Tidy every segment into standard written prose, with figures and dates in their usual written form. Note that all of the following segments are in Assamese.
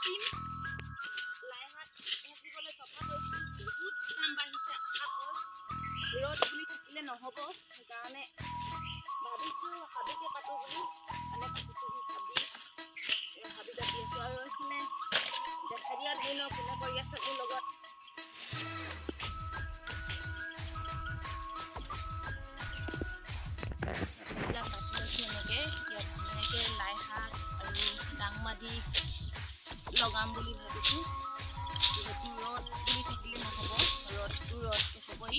চিম লাই শাক ভাজিবলৈ চফা কৰিছিলোঁ বহুত দাম বাঢ়িছে আকৌ ৰ'দ বুলি থাকিলে নহ'ব সেইকাৰণে ভাবিছোঁ হাবিকে কাটোঁ বুলি মানে কাটিছোঁ হাবি কাটি আছোঁ আৰু এইফালে দেখা দিয়া ধৰি লওক কোনে কৰি আছে মোৰ লগত এনেকৈ লাই শাক আৰু ডাংমাদি লগাম বুলি ভাবিছোঁ যিহেতু ৰ'দ বুলি থাকিলে নহ'ব ৰ'দটো হ'বই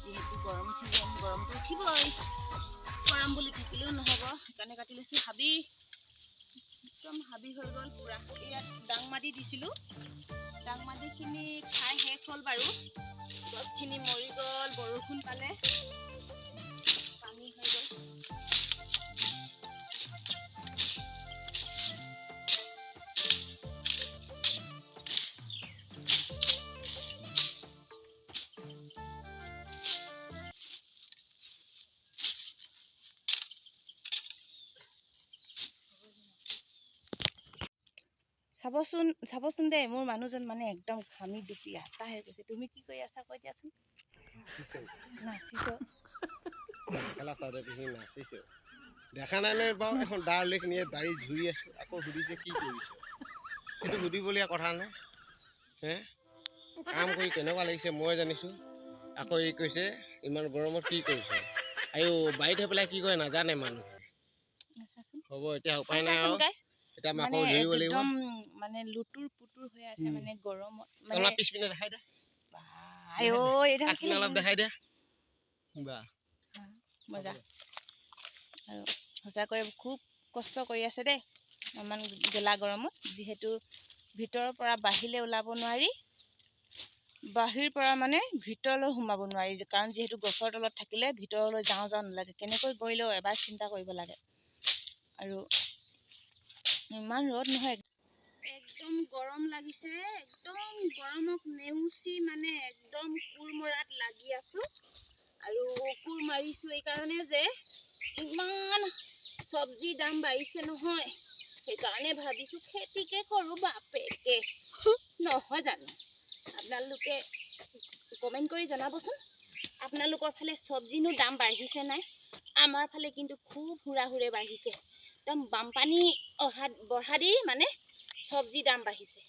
যিহেতু গৰম চিজন গৰমটো উঠিবই গৰম বুলি থাকিলেও নহ'ব সেইকাৰণে কাটি লৈছোঁ হাবি একদম হাবি হৈ গ'ল পূৰা ইয়াত ডাংমাদি দিছিলোঁ ডাংমাদিখিনি খাই শেষ হ'ল বাৰু গছখিনি মৰি গ'ল বৰষুণ পালে পানী হৈ গ'ল চাবচোন দেই মোৰ মানুহজন মানে একদম ঘামি ডুবি আটা হৈ গৈছে তুমি কি কৰি আছা কৈ দিয়াচোন নাচিছো দেখা নাই নে বাৰু এখন দাৰ লেখ নিয়ে বাৰী ধুই আছো আকৌ সুধিছে কি কৰিছ সেইটো সুধিবলগীয়া কথা নাই হে কাম কৰি কেনেকুৱা লাগিছে মই জানিছো আকৌ ই কৈছে ইমান গৰমত কি কৰিছে আয়ো বাৰীত হৈ পেলাই কি কৰে নাজানে মানুহে হ'ব এতিয়া উপায় নাই আৰু এটা মাকৌ ধৰিব লাগিব একদম মানে লুতুৰ পুতুৰ হৈ আছে মানে গৰমত অলপ পিছপিনে দেখাই দে আয়ো এটা অলপ দেখাই দে বাহ মজা আৰু সঁচাকৈ খুব কষ্ট কৰি আছে দেই ইমান গেলা গৰমত যিহেতু ভিতৰৰ পৰা বাহিৰলৈ ওলাব নোৱাৰি বাহিৰ পৰা মানে ভিতৰলৈ সোমাব নোৱাৰি কাৰণ যিহেতু গছৰ তলত থাকিলে ভিতৰলৈ যাওঁ নালাগে কেনেকৈ গৈলেও এবাৰ চিন্তা কৰিব লাগে আৰু ইমান ৰ'দ নহয় একদম গৰম লাগিছে একদম গৰমক নেওচি মানে একদম কোৰ মৰাত লাগি আছো আৰু কোৰ মাৰিছো এইকাৰণে যে ইমান চব্জি দাম বাঢ়িছে নহয় সেইকাৰণে ভাবিছো খেতিকে কৰোঁ বাপেকে নহয় জানো আপোনালোকে কমেণ্ট কৰি জনাবচোন আপোনালোকৰ ফালে চব্জিনো দাম বাঢ়িছে নাই আমাৰ ফালে কিন্তু খুব হুৰা হুৰে বাঢ়িছে একদম বানপানী বঢ়া দি মানে চব্জি দাম বাঢ়িছে